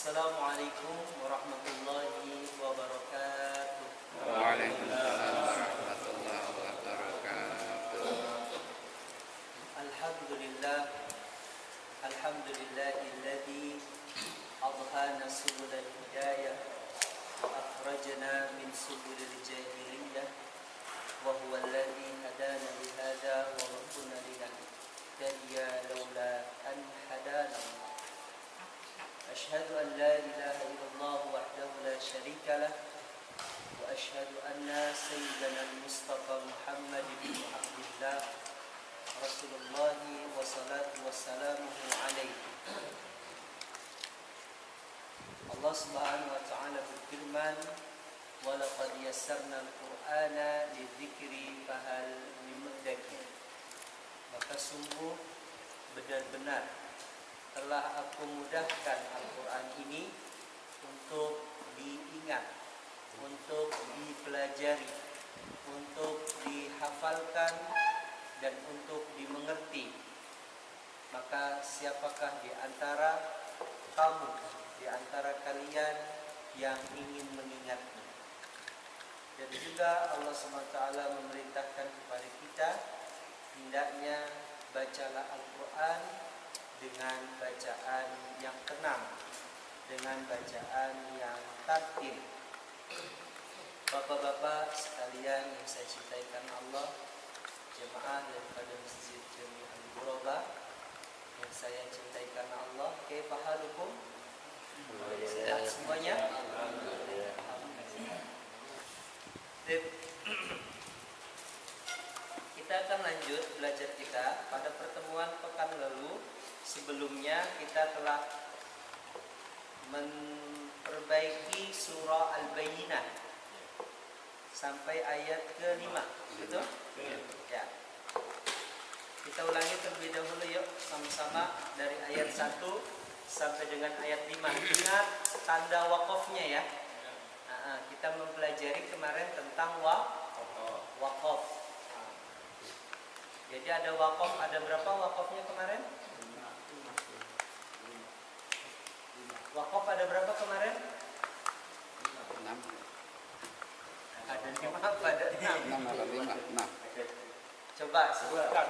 Assalamualaikum warahmatullahi wabarakatuh. Waalaikumsalam warahmatullahi wabarakatuh. Alhamdulillahilladzi adhana subulal hidayah wa akhrajana min subulil jahiliyah wa huwa alladzi hadana lihada wa ma kunna linahtadiya laula an hadana. Asyhadu an la ilaha illallah wahdahu la syarika lah wa asyhadu anna sayyidana al-Mustafa Muhammad bin Abdullah Rasulullah wa salatu wassalamuhu alaihi. Allah Subhanahu wa taala berfirman, "Wa laqad yassarna al-Qur'ana lidzikri fahal min mudzakir." Maka sungguh benar-benar telah aku mudahkan Al-Quran ini untuk diingat, untuk dipelajari, untuk dihafalkan, dan untuk dimengerti. Maka siapakah di antara kamu, di antara kalian yang ingin mengingatnya? Dan juga Allah SWT memerintahkan kepada kita, hendaknya bacalah Al-Quran dengan bacaan yang tenang, dengan bacaan yang tartil. Bapak-bapak sekalian yang saya cintai karena Allah, jemaah daripada Masjid Jami Al-Ghuraba yang saya cintai karena Allah, kaifa halukum? Sehat semuanya? Kita akan lanjut belajar kita. Pada pertemuan pekan lalu sebelumnya kita telah memperbaiki surah Al-Bayyinah sampai ayat ke-5, betul? Ya. Kita ulangi terlebih dahulu yuk sama-sama dari ayat 1 sampai dengan ayat 5. Ingat tanda wakofnya ya. Kita mempelajari kemarin tentang wakof. Jadi ada wakof, ada berapa wakofnya kemarin? Wakaf ada berapa kemarin? 6. Ada 5 apa ada 6? 6 atau 5? 6. Coba sebutkan.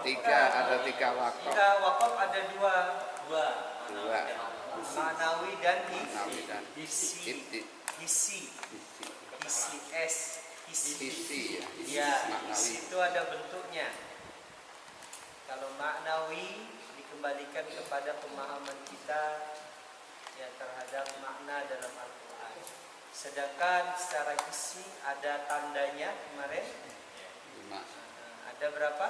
3, ada 3 wakaf. 3 wakaf ada 2. 2. Ma'nawi dan Hisi. Hisi Ya. Ya, Maknawi. itu ada bentuknya. Kalau maknawi dikembalikan kepada pemahaman kita ya terhadap makna dalam Al-Quran. Sedangkan secara hisi ada tandanya kemarin 5. ada berapa?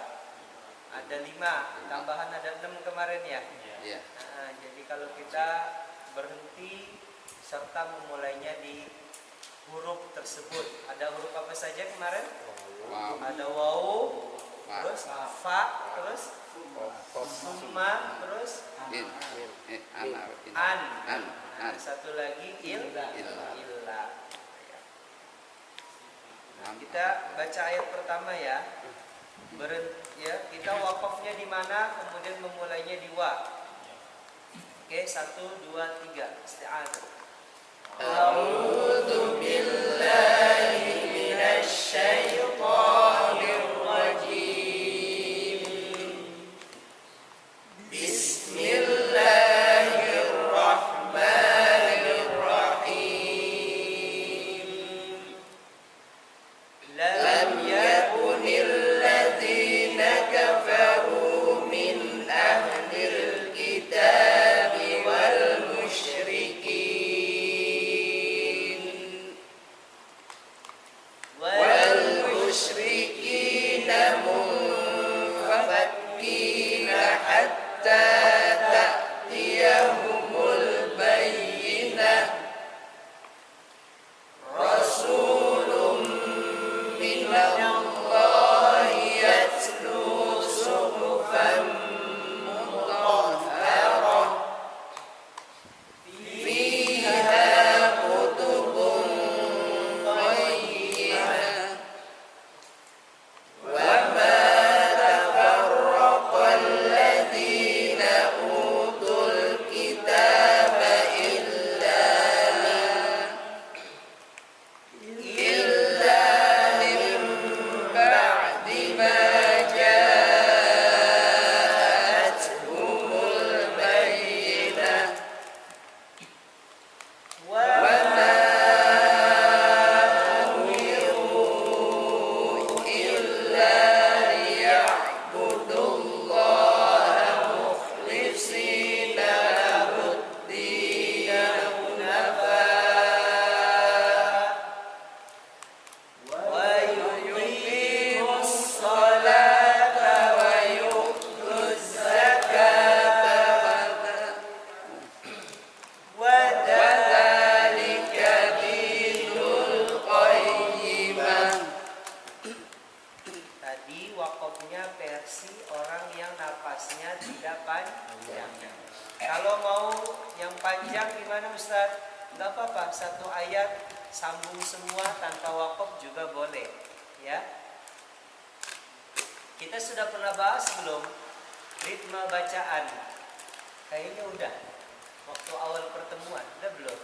Ada 5, tambahan ada 6 kemarin ya. Iya. Jadi kalau kita berhenti serta memulainya di huruf tersebut, ada huruf apa saja kemarin? Wow. Ada waw, terus fa, terus summa, terus an. Satu lagi illa. Kita baca ayat pertama ya. Kita wakafnya di mana, kemudian memulainya di wa. Oke, 1, 2, 3. Isti'adzah. A'udzu billahi minasy syaithanir rajim. Bismillahirrahmanirrahim. Lam yakunil ladzina kafaru min ahlil kitabi wal musyrikin munfakkina hatta ta'tiyahumul bayyinah. Rasulun minallahi yatlu suhufan mutahharah fiha kutubun qayyimah wa ma tafarraqa alladhina tidak panjang. Kalau mau yang panjang gimana Ustaz? Enggak apa-apa, satu ayat sambung semua tanpa waqaf juga boleh, ya. Kita sudah pernah bahas belum ritme bacaan? Kayaknya udah. Waktu awal pertemuan, udah belum?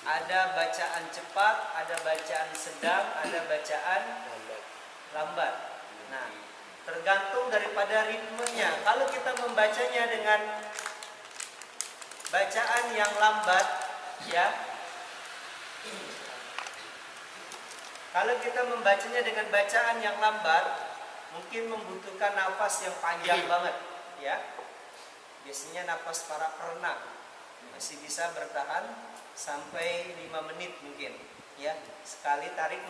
Ada bacaan cepat, ada bacaan sedang, ada bacaan lambat. Nah, tergantung daripada ritmenya. Kalau kita membacanya dengan bacaan yang lambat, ya. Kalau kita membacanya dengan bacaan yang lambat, mungkin membutuhkan nafas yang panjang banget, ya. Biasanya nafas para perenang masih bisa bertahan sampai 5 menit mungkin, ya. Sekali tarik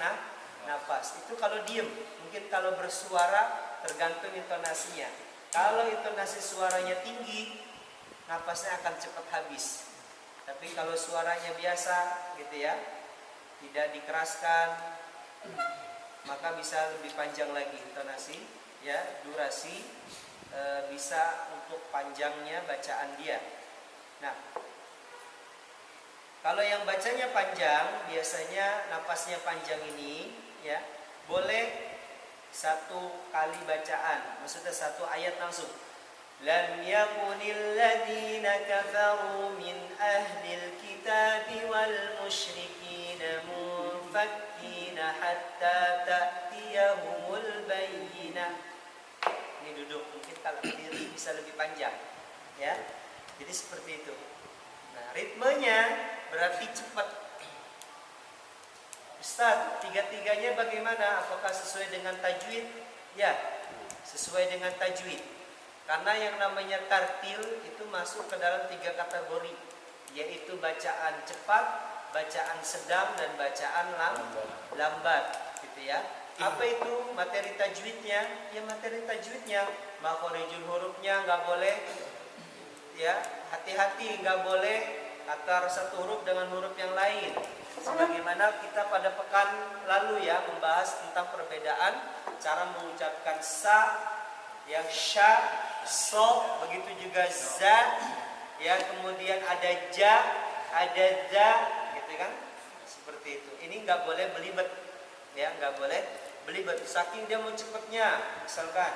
nafas. Itu kalau diem. Mungkin kalau bersuara tergantung intonasinya. Kalau intonasi suaranya tinggi, nafasnya akan cepat habis. Tapi kalau suaranya biasa gitu ya, tidak dikeraskan, maka bisa lebih panjang lagi intonasi, ya, durasi bisa untuk panjangnya bacaan dia. Nah, kalau yang bacanya panjang, biasanya napasnya panjang ini, ya, boleh satu kali bacaan, maksudnya satu ayat langsung. Lam yakunil ladina kafaru min ahlil kitabi wal musyrikina munfakkina hatta ta'tiyahumul bayyinah. Ini duduk, mungkin kalau berdiri bisa lebih panjang, ya. Jadi seperti itu. Nah, ritmenya berarti cepat. Ustaz, tiga-tiganya bagaimana? Apakah sesuai dengan tajwid? Ya, sesuai dengan tajwid. Karena yang namanya tartil itu masuk ke dalam 3 kategori, yaitu bacaan cepat, bacaan sedang, dan bacaan lambat, gitu ya. Apa itu materi tajwidnya? Ya, materi tajwidnya, makhorijul hurufnya nggak boleh, ya, hati-hati, nggak boleh antar satu huruf dengan huruf yang lain. Sebagaimana kita pada pekan lalu ya membahas tentang perbedaan cara mengucapkan sa, ya, sya, so, begitu juga za, ya, kemudian ada ja, ada za, gitu kan? Seperti itu. Ini nggak boleh belibet, ya, nggak boleh belibet. Saking dia mau cepatnya, misalkan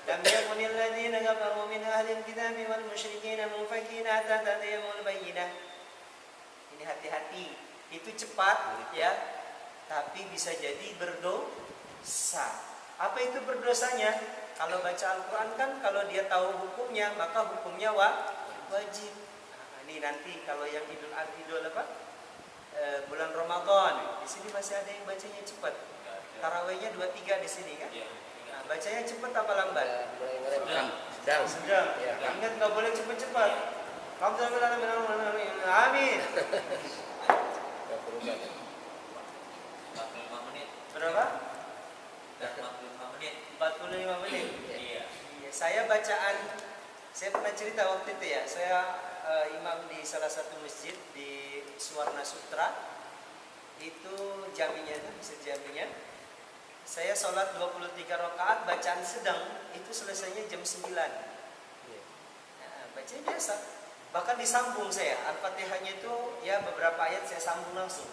lam yakunil ladzina kafaru min ahlil kitabi wal musyrikina munfakkina hatta ta'tiyahumul bayyinah. Ini hati-hati, itu cepat, ya, tapi bisa jadi berdosa. Apa itu berdosanya? Kalau baca Al-Quran kan kalau dia tahu hukumnya, maka hukumnya wajib. Nah, ini nanti kalau yang idul apa? Bulan Ramadan, di sini masih ada yang bacanya cepat. Tarawihnya 23 di sini kan? Nah, bacanya cepat apa lambat? Sedang. Ingat nggak boleh cepat-cepat. Amin. 45 menit. Berapa? 45 menit. 45 menit. Iya. Saya pernah cerita waktu itu ya. Saya imam di salah satu masjid di Suwarna Sutra. Itu jaminya, masjid jaminya. Saya sholat 23 rakaat, bacaan sedang itu selesainya jam 9. Nah, bacanya biasa. Bahkan disambung saya. Al-Fatihahnya itu ya beberapa ayat saya sambung langsung.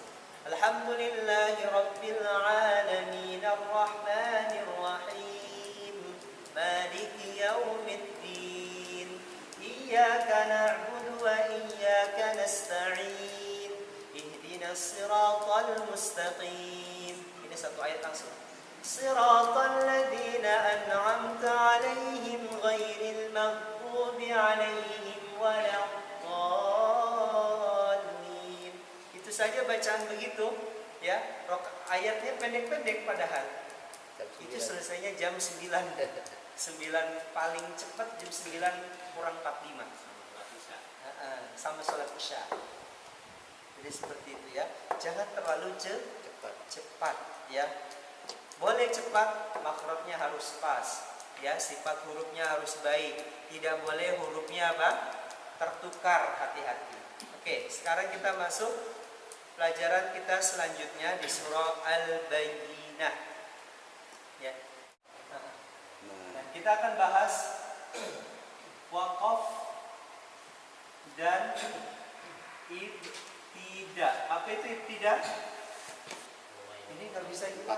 Alhamdulillahi Rabbil Alamin Ar-Rahmanir Rahim Maliki Yawmiddin Iyyaka na'budu wa iyyaka nasta'in Ihdinas siratal mustaqim. Ini satu ayat langsung. Siratal ladzina an'amta 'alaihim ghairil maghdubi 'alaihim waladdallin. Itu saja bacaan begitu, ya. Ayatnya pendek-pendek padahal. Itu selesainya jam 9. 9 paling cepat jam 9 kurang 45. Sama sholat isya. Jadi seperti itu ya. Jangan terlalu cepat, ya. Boleh cepat, makhrajnya harus pas, ya, sifat hurufnya harus baik. Tidak boleh hurufnya apa? Tertukar, hati-hati. Oke, sekarang kita masuk pelajaran kita selanjutnya di surah Al-Bayyinah. Ya. Dan kita akan bahas Waqaf dan ibtida. Apa itu ibtida? Ini nggak bisa kita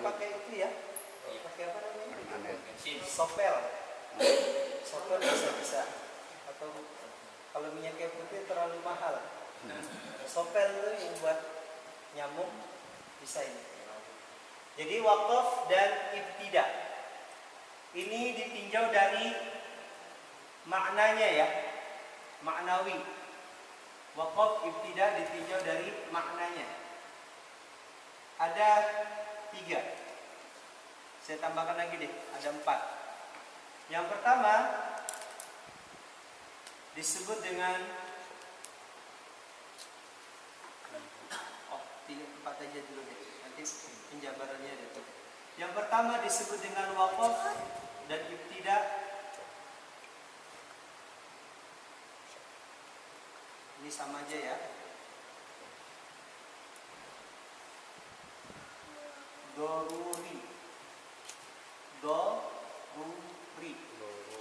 pakai itu ya. Pakai apa namanya? Sopel. Sopel bisa. Atau kalau minyak kayu putih terlalu mahal. Sopel itu yang buat nyamuk bisa ini. Jadi waqaf dan ibtida ini ditinjau dari maknanya ya, maknawi. Waqaf ibtida ditinjau dari maknanya. Ada 3. Saya tambahkan lagi deh, ada 4. Yang pertama disebut dengan 4 aja dulu deh. Nanti penjabarannya ada. Yang pertama disebut dengan waqaf dan ibtida. Ini sama aja ya. Doruri.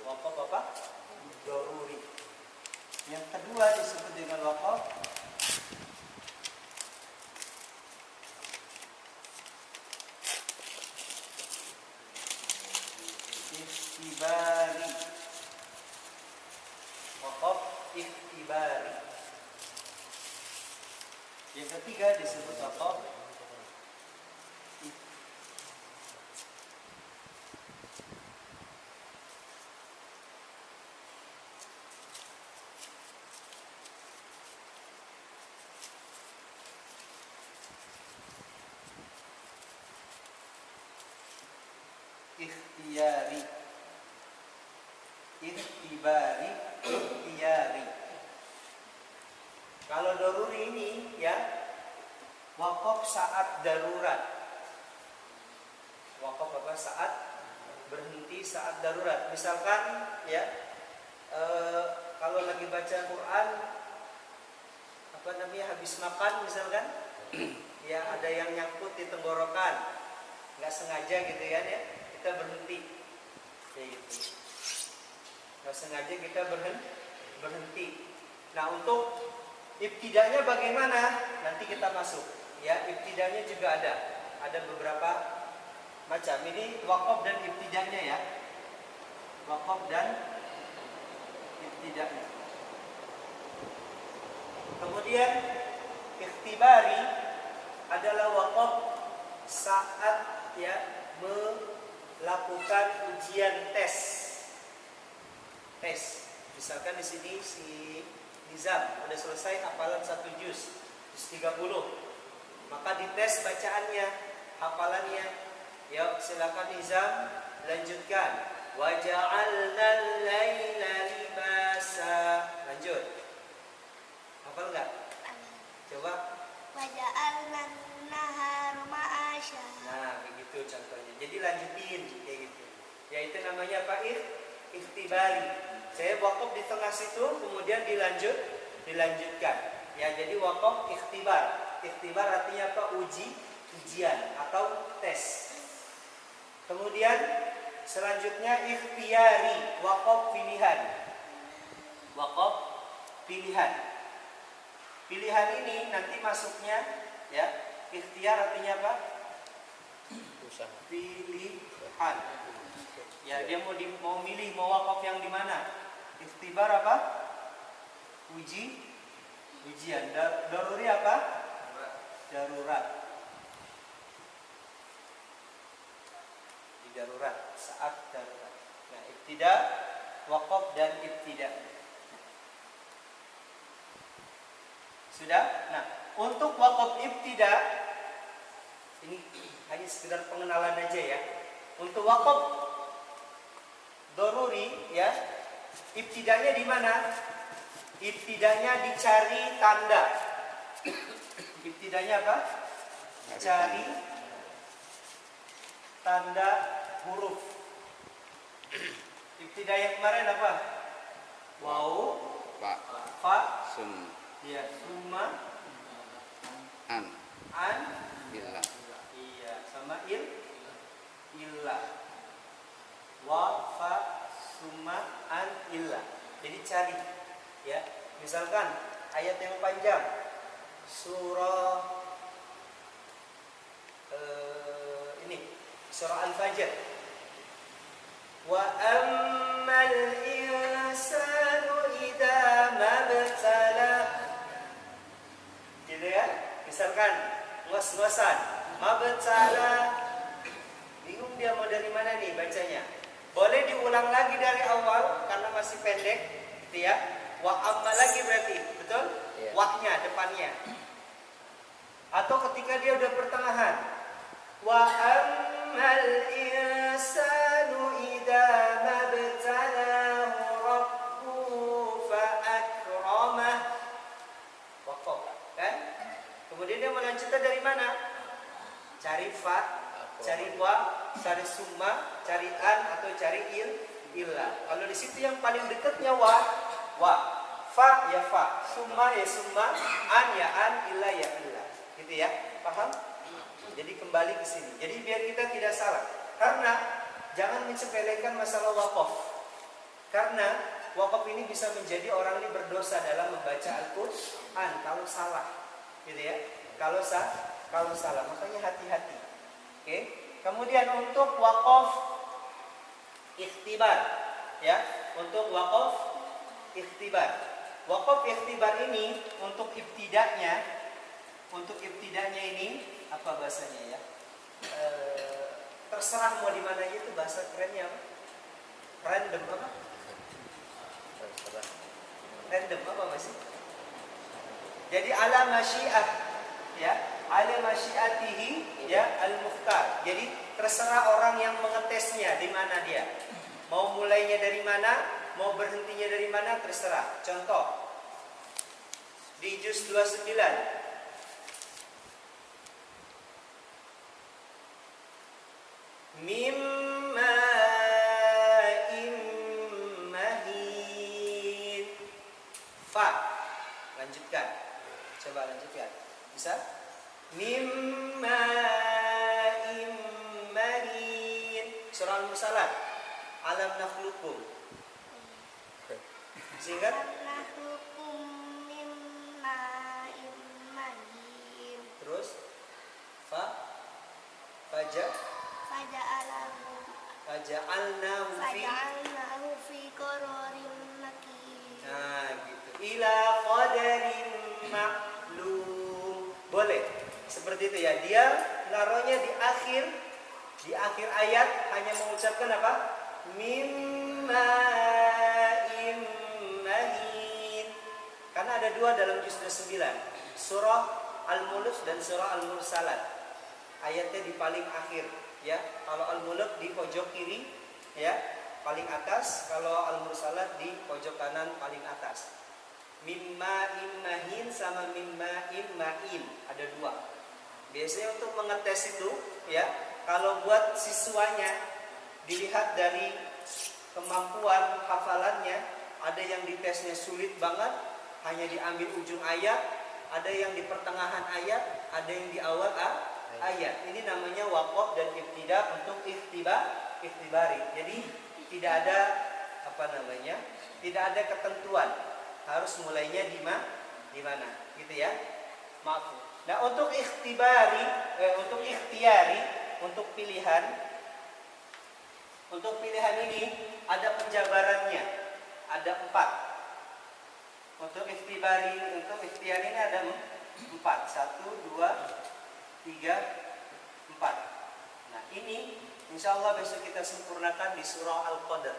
Waqaf apa? Doruri. Yang kedua disebut dengan waqaf ikhtibari. Waqaf ikhtibari. Yang ketiga disebut waqaf ikhtiyari. Ikhtiyari. Kalau doruri ini ya waqaf saat darurat. Waqaf apa? Saat berhenti saat darurat. Misalkan ya kalau lagi baca Quran habis makan misalkan ya ada yang nyangkut di tenggorokan, nggak sengaja gitu ya, kita berhenti kayak gitu. Nggak sengaja kita berhenti. Nah, untuk ibtidanya bagaimana? Nanti kita masuk. Ya, ibtidanya juga ada beberapa macam. Ini waqaf dan ibtidanya ya. Waqaf dan ibtidanya. Kemudian ikhtibari adalah waqaf saat ya melakukan ujian tes. Misalkan di sini si Nizam udah selesai hafalan 1 juz 30. Maka dites bacaannya, hafalannya. Ya, silakan Nizam lanjutkan. Wa ja'alnal laila libasa. Lanjut. Hafal enggak? Coba. Wa ja'alnan nahara ma'asya. Nah, begitu contohnya. Jadi lanjutin kayak gitu. Ya, itu namanya apa? Ikhtibari. Saya waqaf di tengah situ, kemudian dilanjutkan. Ya, jadi waqaf ikhtibar. Ikhtibar artinya apa? Ujian atau tes. Kemudian selanjutnya ikhtiyari, waqaf pilihan. Waqaf pilihan. Pilihan ini nanti masuknya ya, ikhtiyar artinya apa? Pilihan. Ya, dia mau milih mau waqaf yang di mana? Ikhtibar apa? Ujian. Daruri apa? Darurat. Di darurat, saat darurat. Nah, ibtida, waqaf dan ibtida. Sudah? Nah, untuk waqaf ibtida ini hanya sekedar pengenalan aja ya. Untuk waqaf doruri ya, ibtidanya di mana? Ibtidanya dicari tanda. Ibtidanya apa? Cari tanda huruf. Ibtida yang kemarin apa? Waw, fa, Sum, ya, summa, an, illa. Iya, sama illa. Wa, fa, summa, an, illa. Jadi cari, ya. Misalkan ayat yang panjang, surah surah Al-Fajr. Wa ammal insanu idza mabtala. Gitu ya. Misalkan ngos-ngosan, mabtala. Bingung dia mau dari mana nih bacanya. Boleh diulang lagi dari awal karena masih pendek, gitu ya. Wa amma lagi berarti, betul? Iya. Wahnya depannya. Atau ketika dia udah pertengahan. Wa ammal insanu idza mabtalahu rabbuhu fa akramah. Waqaf, kan? Kemudian dia melanjutkan dari mana? Cari fa, cari wa, cari summa, cari an atau cari illa. Kalau di situ yang paling dekatnya wa, fa ya fa, summa ya summa, an ya an, illa ya illa. Gitu ya, paham? Jadi kembali ke sini. Jadi biar kita tidak salah. Karena jangan menyepelekan masalah waqaf. Karena waqaf ini bisa menjadi orang ini berdosa dalam membaca Al-Qur'an kalau salah. Gitu ya. Kalau salah, makanya hati-hati. Oke. Kemudian untuk waqaf ikhtibar, ya. Untuk waqaf ikhtibar. Waqaf ikhtibar ini untuk ibtidanya ini apa bahasanya ya? Terserah mau di mana itu bahasa kerennya apa? Random apa? Random apa masih? Jadi ala masyiah, ya, ala masyiatihi, ya, al-mukhtar. Jadi terserah orang yang mengetesnya di mana dia. Mau mulainya dari mana, mau berhentinya dari mana terserah. Contoh di juz 29. Mimma immahin. Fa. Lanjutkan. Coba lanjutkan. Bisa? Mimma immahin. Surah Al-Mursalat. Alam nakhluqukum. Singkat? Nakhluqukum mimma immahin. Terus? Fa. Faja. Faja'alnahu fi qararin makin. Nah, gitu. Ila qadarin ma'lum. Boleh. Seperti itu ya. Dia naruhnya di akhir ayat hanya mengucapkan apa? Mimma immahin. Karena ada dua dalam juz 9. Surah Al-Mulk dan surah Al-Mursalat. Ayatnya di paling akhir. Ya, kalau Al-Mulk di pojok kiri, ya, paling atas. Kalau Al-Mursalat di pojok kanan paling atas. Mimma immahin sama mimma immain, ada dua. Biasanya untuk mengetes itu, ya, kalau buat siswanya dilihat dari kemampuan hafalannya, ada yang ditesnya sulit banget, hanya diambil ujung ayat, ada yang di pertengahan ayat, ada yang di awal ayat. Ini namanya waqaf dan ibtida untuk ikhtibari. Jadi tidak ada tidak ada ketentuan harus mulainya di mana, gitu ya. Maaf. Nah, untuk ikhtibari, untuk ikhtiyari, untuk pilihan ini ada penjabarannya, ada 4. Untuk ikhtibari, untuk ikhtiyari ini ada 4. 1, 2, 3, 4. Nah, ini insyaallah besok kita sempurnakan di surah Al-Qadr.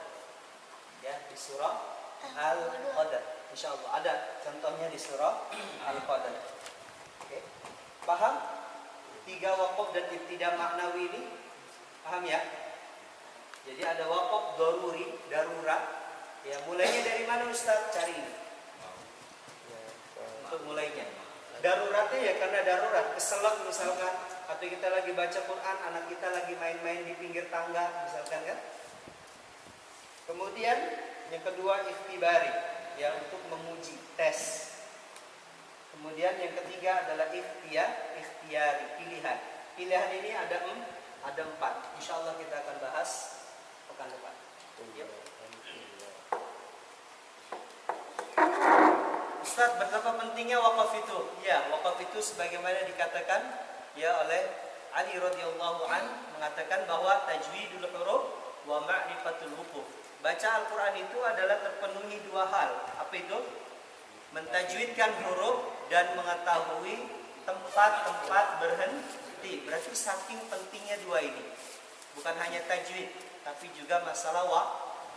Ya, di surah Al-Qadr. Insyaallah ada contohnya di surah Al-Qadr. Oke. Paham? 3 waqaf dan ibtida maknawi ini? Paham ya? Jadi ada waqaf daruri, darurat. Ya, mulainya dari mana Ustaz? Cari ini. Untuk mulainya. Daruratnya ya karena darurat, keselak misalkan, atau kita lagi baca Quran, anak kita lagi main-main di pinggir tangga misalkan kan. Kemudian yang kedua ikhtibari, ya, untuk menguji, tes. Kemudian yang ketiga adalah ikhtiyari, pilihan. Pilihan ini ada 4. Insyaallah kita akan bahas pekan depan. Yuk. Ustaz, betapa pentingnya wakaf itu. Ya, wakaf itu sebagaimana dikatakan ya oleh Ali radhiyallahu an mengatakan bahwa tajwidul huruf wa ma'rifatul wuquf. Baca Al-Qur'an itu adalah terpenuhi dua hal. Apa itu? Mentajwidkan huruf dan mengetahui tempat-tempat berhenti. Berarti saking pentingnya dua ini. Bukan hanya tajwid, tapi juga masalah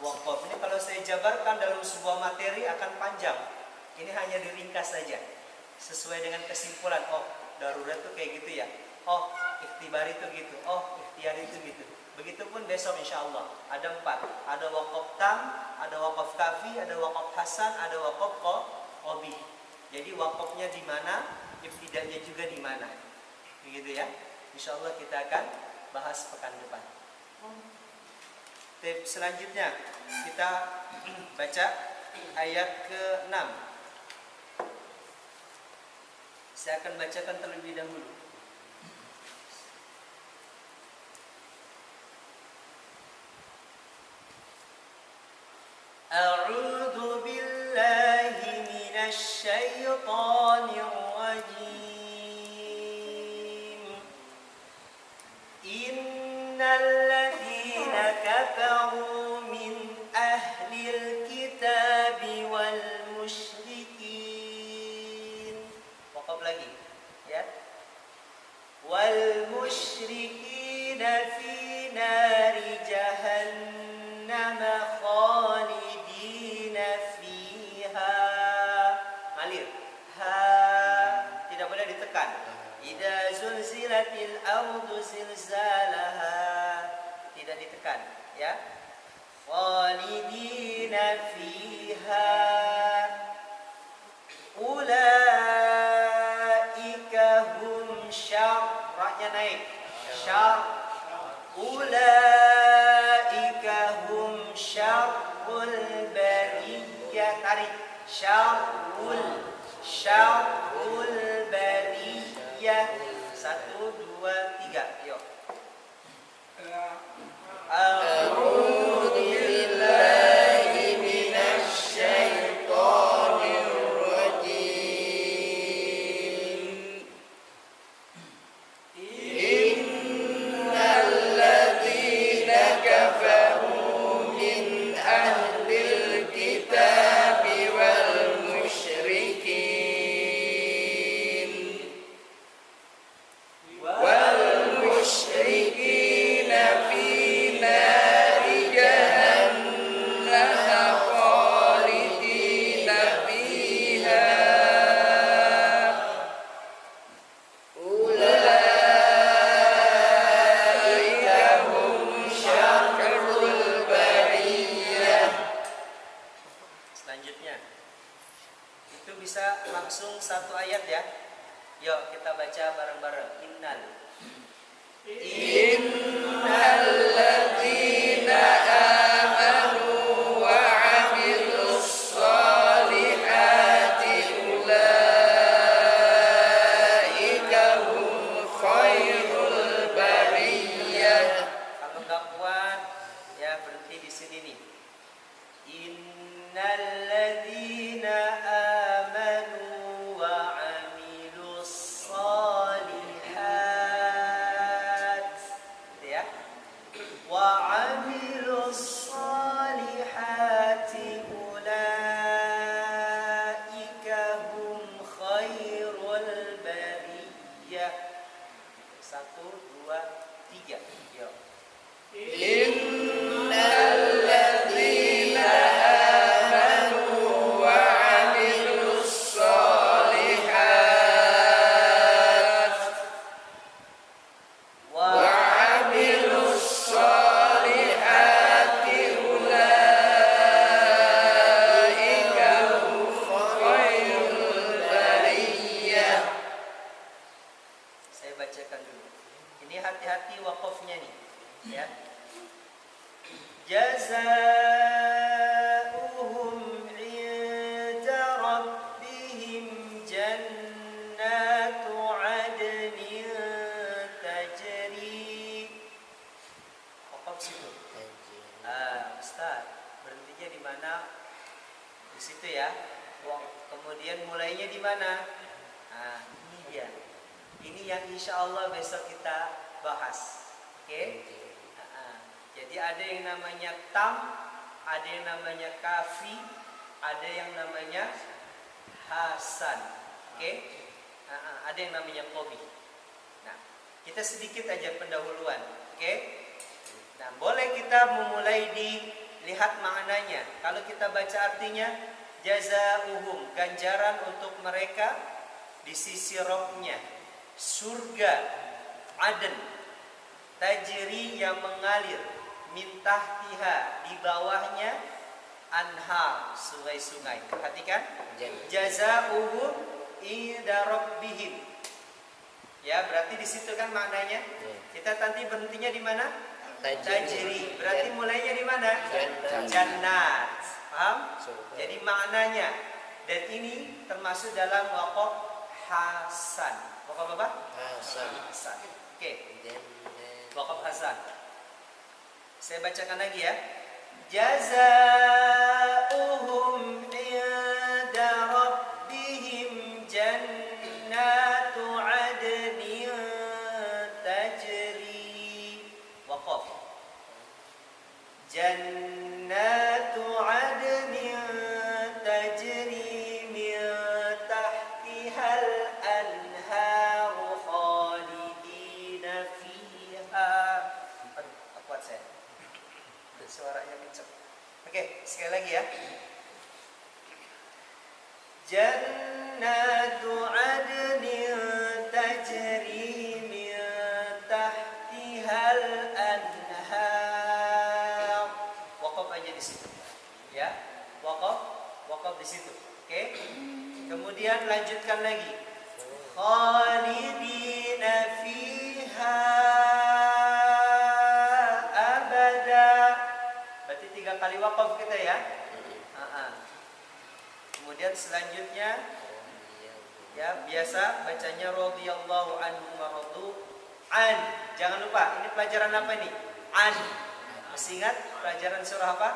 wakaf. Ini kalau saya jabarkan dalam sebuah materi akan panjang. Ini hanya diringkas saja sesuai dengan kesimpulan. Oh, darurat itu kayak gitu ya. Oh, ikhtibar itu gitu. Oh, ikhtiar itu gitu. Begitupun besok insya Allah. Ada 4. Ada wakaf tam, ada wakaf kafi, ada wakaf hasan, ada wakaf qobi. Jadi wakafnya di mana, ibtidanya juga di mana. Begitu ya. Insya Allah kita akan bahas pekan depan. Tips selanjutnya kita baca ayat ke-6. Saya akan bacakan terlebih dahulu. A'udzu billahi minasy syaithanir rajim. Innal ladzina kafaru min ahlil kitabi wal musyrikin. Wakaf lagi ya. Wal musyrikin fi nari jahannam khalidina fiha. Ngalir. Ha tidak boleh ditekan. Idza zulzilatil ardu zilzalaha. Tidak ditekan ya. Khalidina fiha. Ulaika hum syarr. Ra-nya naik. Syarr. Ulaika hum syarrul bariyah. Tarik. Syarrul bariyah. 1, 2, 3. Yuk. A'udzu billahi minasy syaithanir rajim. Innal ladzina kafaru min ahlil kitabi wal musyrikin fi nari jahannam khalidina fiha. Ulaika hum syarrul bariyah. Selanjutnya itu bisa langsung satu ayat ya. Yuk kita baca bareng-bareng. Innal ladzina amanu wa 'amilus shalihati ulaika hum khairul bariyah. Kalau enggak kuat ya berhenti di sini nih. Innal ladzina amanu wa 'amilus shalihat. Ya. Wa 'amilus shalihati ulaika hum khairul bariyah. 1, 2, 3. Yuk. Innal ladzina amanu wa 'amilus shalihat wa 'amilus shalihati ulaika hum khairul bariyah. Saya bacakan dulu. Ini hati-hati wakafnya nih ya. Jazaohum 'inda rabbihim jannatu 'adnin tajri. Wakaf situ. Ustaz, berhentinya di mana? Di situ ya. Kemudian mulainya di mana? Nah, ini dia. Ini yang insya Allah besok kita bahas. Oke? Jadi ada yang namanya tam, ada yang namanya kafi, ada yang namanya hasan. Oke? Ada yang namanya qobi. Nah, kita sedikit aja pendahuluan. Oke? Nah, boleh kita memulai dilihat maknanya. Kalau kita baca artinya, jazaa'uhum, ganjaran untuk mereka di sisi Rabbnya, surga Aden, tajri yang mengalir, min tahtiha, di bawahnya, anhar, sungai-sungai. Perhatikan, jazaa'uhum inda rabbihim. Ya, berarti di situ kan maknanya. Kita nanti berhentinya di mana? Tajri. Berarti mulainya di mana? Jannat. Paham? Jadi maknanya, dan ini termasuk dalam waqaf hasan. Waqaf apa? Hasan. Oke. Waqaf hasan. Saya bacakan lagi ya. Jazaa'uhum 'inda rabbihim jannatu 'adnin tajri. Waqaf. Jannatu 'adnin tajri min tahtihal anharu khalidina fiha. Aduh, kuat saya. Suaranya kencang. Oke, sekali lagi ya. Jannatu 'adnin tajri min tahtihal anhar. Waqaf aja di situ. Ya. Waqaf di situ. Oke. Kemudian lanjutkan lagi. Khalidina fiha abada. Berarti 3 kali waqaf kita ya. Kemudian selanjutnya ya biasa bacanya radhiyallahu anhu wa radu an. Jangan lupa, ini pelajaran apa nih? An. Masih ingat pelajaran surah apa?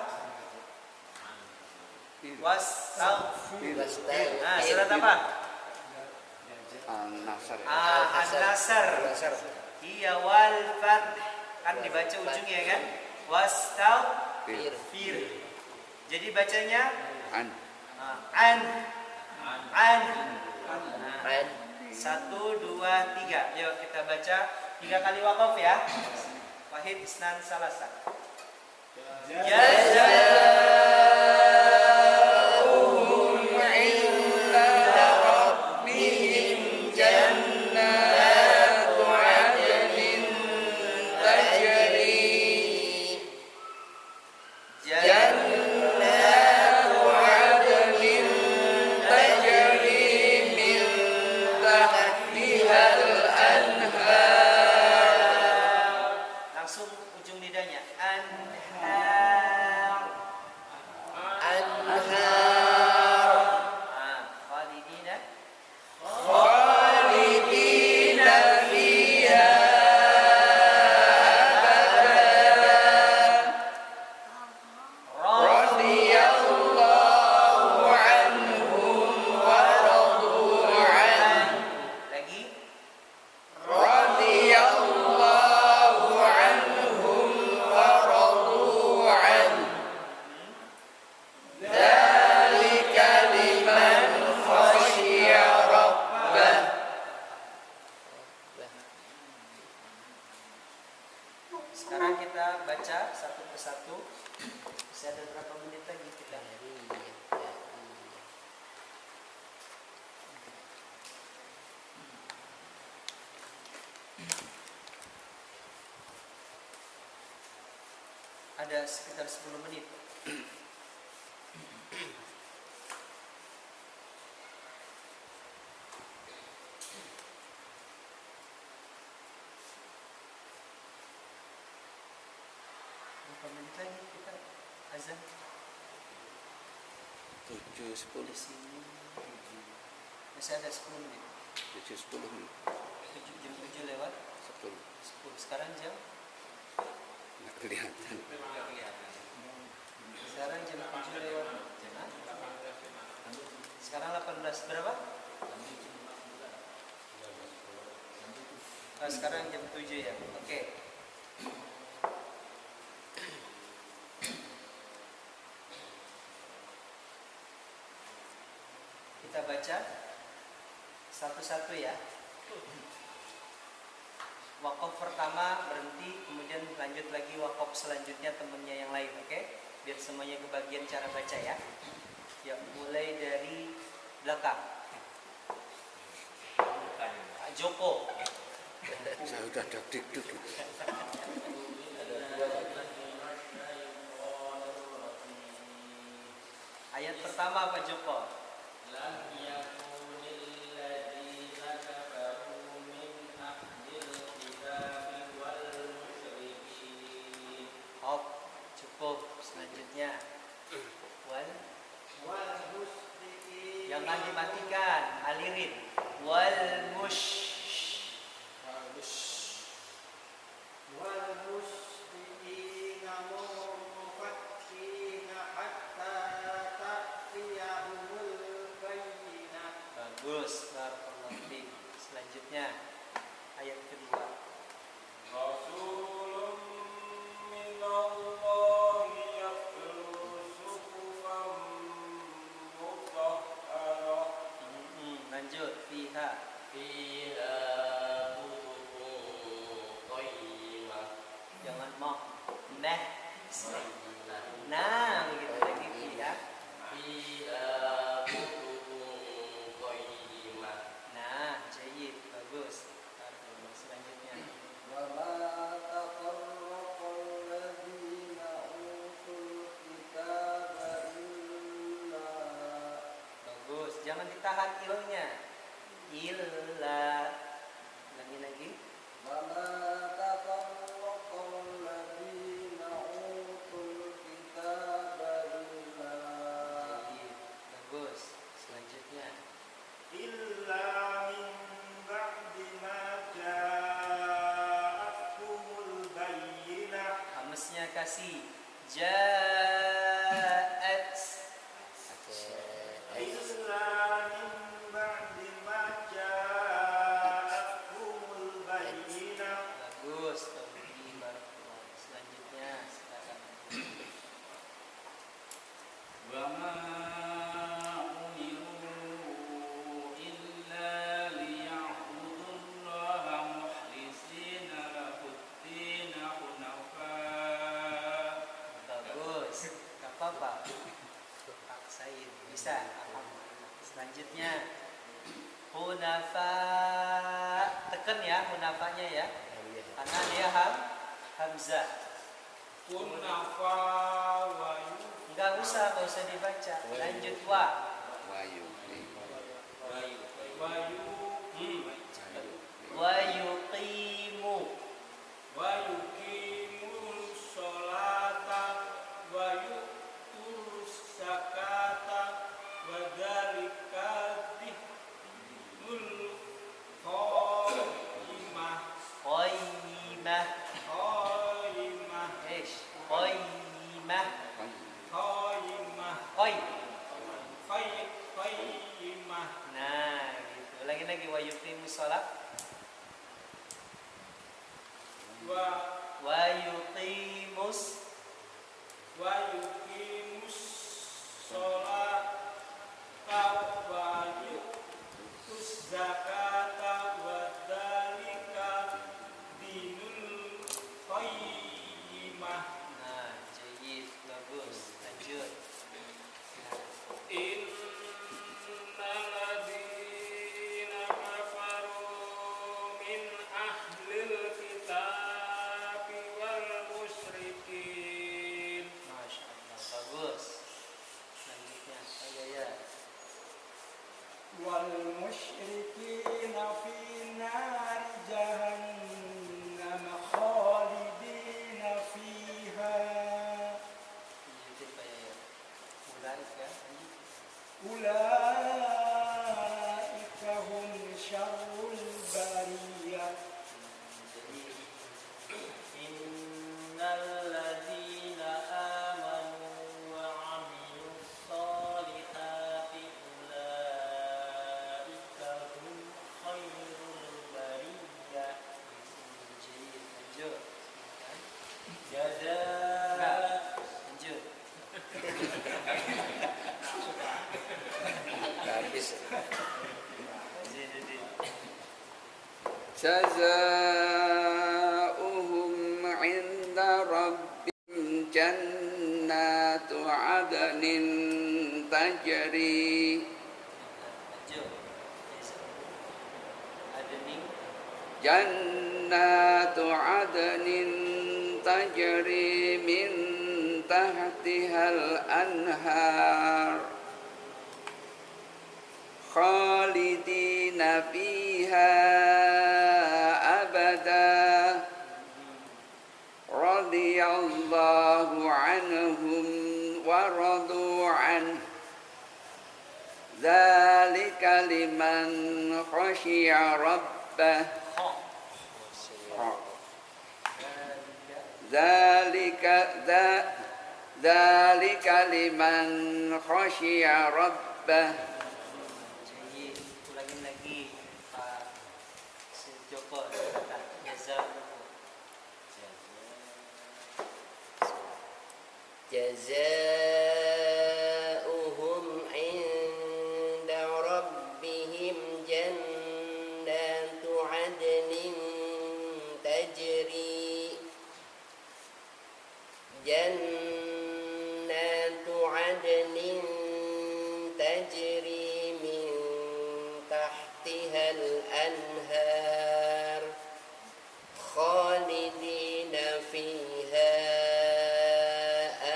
Nah, surat apa? An-Nasr. An-Nasr. Iya, wal fath. Kan dibaca ujungnya kan? Wastaghfir. Jadi bacanya an. 1, 2, 3. Yuk kita baca 3 kali waqaf ya. Wahid, isnan, salasa. Jazaa'uhum 'inda rabbihim jannatu 'adnin tajri. Jannatu 'adnin tajri min tahtihal anhar. Langsung ujung lidahnya. Anhar. Khalidina fiha abada. Radiyallahu anhum wa radu an. Lagi. Radiyallahu anhum wa radu an. Dzalika liman khasyiya rabbah. Sekarang kita baca satu persatu. Masih ada berapa menit lagi kita? Ada sekitar 10 menit. Berapa menit lagi kita azan? 7.10. Di sini masih ada 10 menit. 7.10. Jam 7 lewat 10. 10. Sekarang jam? Nggak kelihatan. Sekarang jam 7 lewat. 15 berapa? Sekarang jam 7 ya. Oke. Kita baca satu-satu ya. Wakaf pertama berhenti, kemudian lanjut lagi wakaf selanjutnya temennya yang lain, oke? Biar semuanya kebagian cara baca ya. Ya, mulai dari belakang. Pak Joko. Saya udah dak-dik-dik. Ayat pertama Pak Joko. Hop, cukup. Selanjutnya wal jangan dimatikan, alirin. Wal mush bagus, barakallahu fiik. Selanjutnya ayat kedua. Lanjut fiha. Jangan mau meh. Nah, begitu lagi fiha. Nah, jayyid, bagus. Selanjutnya bagus, jangan ditahan ilnya. Illa. Lagi. Jayyid, bagus. Selanjutnya hamesnya kasih ja'at. Bagus, selanjutnya silakan. Bagus, gak apa-apa. Paksain, bisa. Alhamdulillah. Selanjutnya hunafa, tekan ya hunafanya ya, karena dia hamzah. Enggak usah dibaca. Lanjut wa. Wayu. Wa yuqimu. Qaimah. Qaimah. Nah, gitu. Lagi wa yuqimus shalah. Wa yuqimus nah, jayyid, bagus. Lanjut. Masya Allah, bagus. Selanjutnya, ya. والمشركين في نار جهنم خالدين فيها Lanjutin Pak Yaya. Ulaika. أولئك هم شر البرية Innalladzina amanu wa 'amilus solihati ulaika جزاؤهم عند ربهم جنات عدن تجري Maju. Adening. جنات عدن تجري من تحتها الأنهار خالدين فيها أبدا رضي الله عنهم ورضوا عنه ذلك لمن خشي ربه ذلك لمن خشي ربه. Jadi ulangin lagi Pak Joko kata jazakum. جزاؤهم عند ربهم جنات عدن تجري من تحتها الأنهار خالدين فيها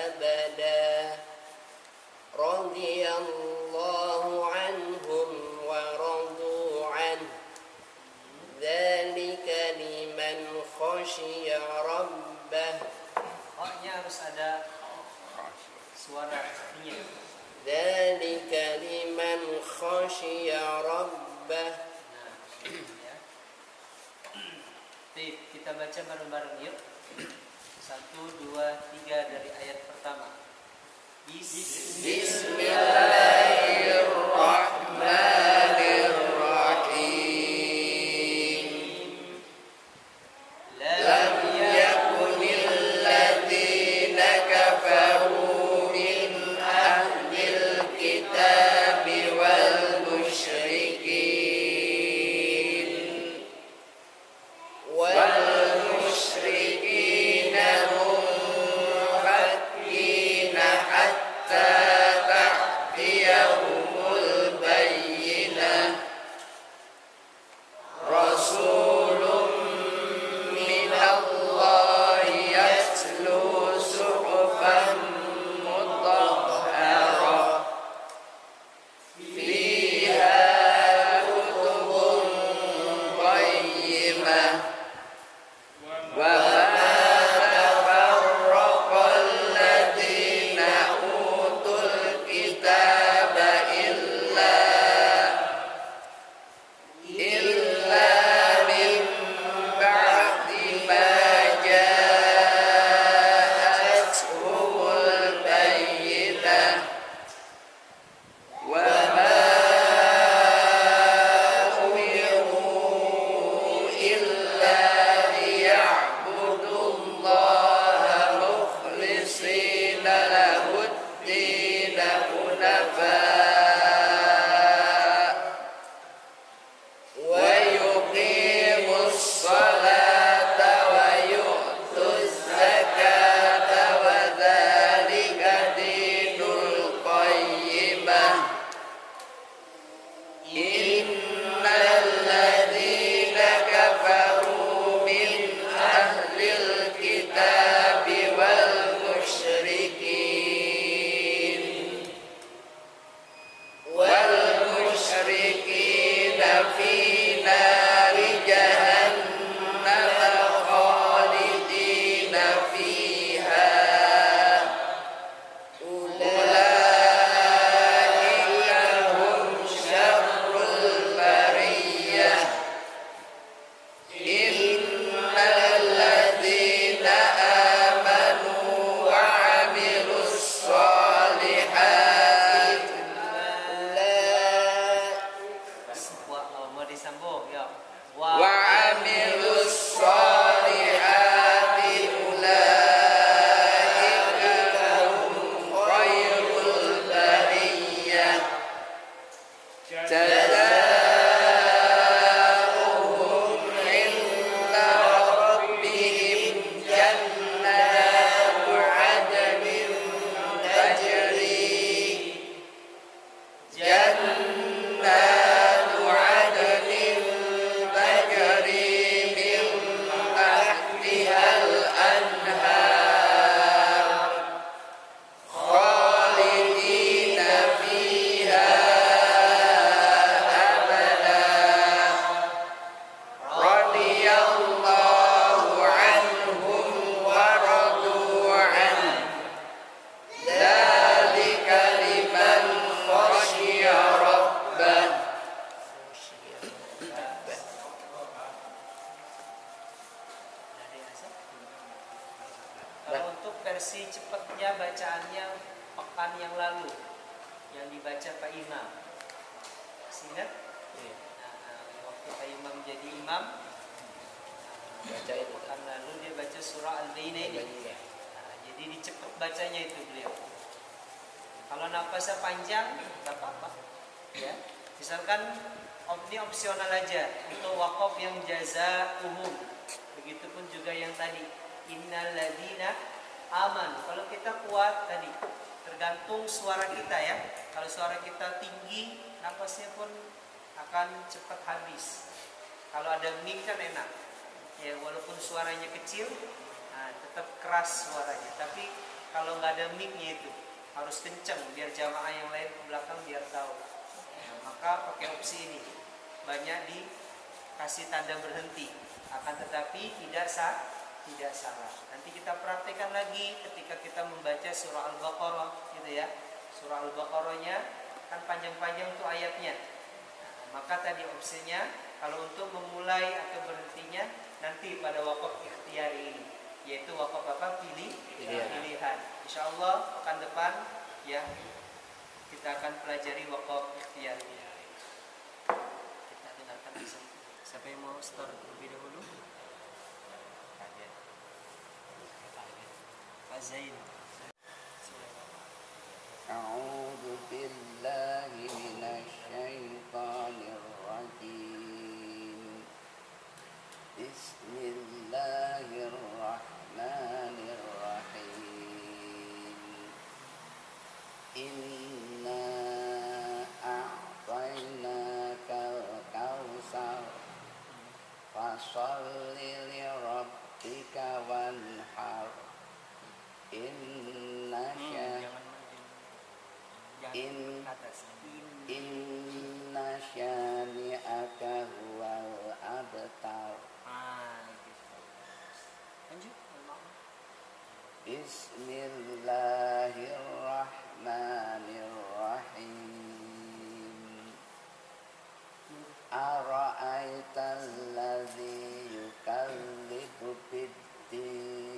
أبدا رضي الله عنهم ورضوا عنه ذلك لمن خشي ربه. Oh-nya harus ada suara nya. Dzalika liman khashiya rabbah. Nah, ya. Baik, kita baca bareng-bareng yuk. 1, 2, 3 dari ayat pertama. Bismillahirrahmanirrahim. Lam yakunil ladzina kafaru min ahlil kitabi wal musyrikin munfakkina hatta lalu yang dibaca Pak Imam. Masih ingat? Waktu Pak Imam jadi imam, Baca itu. pekan lalu dia baca surah Al-Bayyinah ini. Jadi dicepat bacanya itu beliau. Kalau napasnya panjang, nggak apa-apa. Ya, misalkan ini opsional aja untuk wakaf yang jaza umum. Begitupun juga yang tadi innalladzina aman. Kalau kita kuat tadi tergantung suara kita ya. Kalau suara kita tinggi, napasnya pun akan cepat habis. Kalau ada mic kan enak. Ya walaupun suaranya kecil, tetap keras suaranya. Tapi kalau nggak ada mic-nya itu harus kenceng biar jamaah yang lain ke belakang biar tahu. Maka pakai opsi ini. Banyak dikasih tanda berhenti. Akan tetapi tidak salah. Nanti kita praktekkan lagi ketika kita membaca surah Al-Baqarah gitu ya. Surah Al-Baqarahnya kan panjang-panjang tuh ayatnya. Maka tadi opsinya kalau untuk memulai atau berhentinya nanti pada wakaf ikhtiyari ini, yaitu wakaf apa? Pilihan. Insyaallah pekan depan ya kita akan pelajari wakaf ikhtiyari. Kita dengarkan di sini. Siapa yang mau start terlebih dahulu? Pak Zain. A'udzu billahi minasy syaithanir rajim. Bismillahirrahmanirrahim. Inna a'tainakal kautsar fasholli li rabbika wanhar. Inna syani'aka huwal abtar. Lanjut. Bismillahirrahmanirrahim. Ara'aital ladzi yukallibu bid-din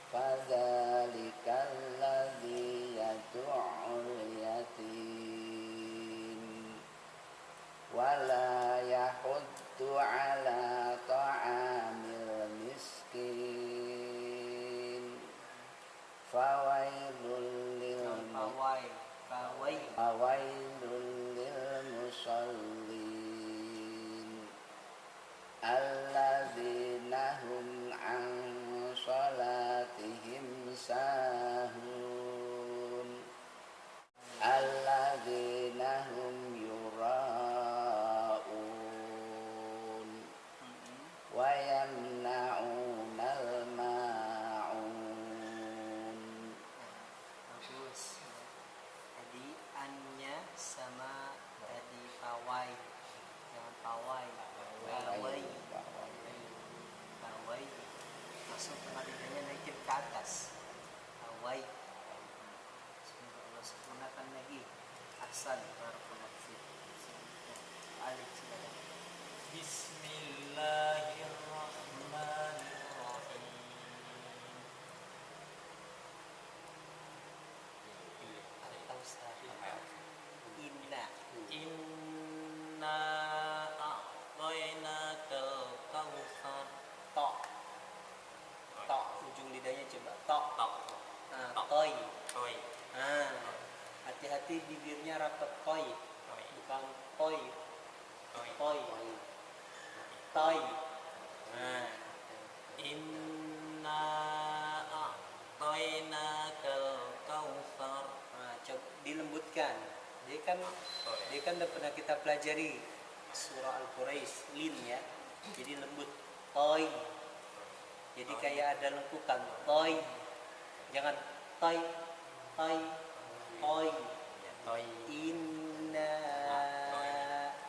fadzalikal ladzi yad'ul yatim wala yahuddu ala ta'amil miskin fawailul lil musallin alladzina hum an salatihim sahun alladzina hum yura'un wa yamna'unal ma'un. Bagus. Tadi annya sama tadi pawai. Jangan pawai. Pawai. Masuk tengah lidahnya naikin ke atas. Pawai. Semoga Allah sempurnakan lagi. Ahsan. Barakallahu fiik. Alif silakan. Bismillahirrahmanirrahim. Inna a'tainakal kautsar. Tok. Ujung lidahnya coba. Tok. Tok. Koi. Koi. Hati-hati bibirnya rapat koi. Koi. Bukan koi. Koi. Koi. Toi. Inna a'tainakal kautsar. Coba dilembutkan. Dia kan udah pernah kita pelajari surah Al-Quraisy, lin ya. Jadi lembut. Toi. Jadi kayak ada lengkukan. Toi. Jangan toi. Toi. Toi. Toi. Inna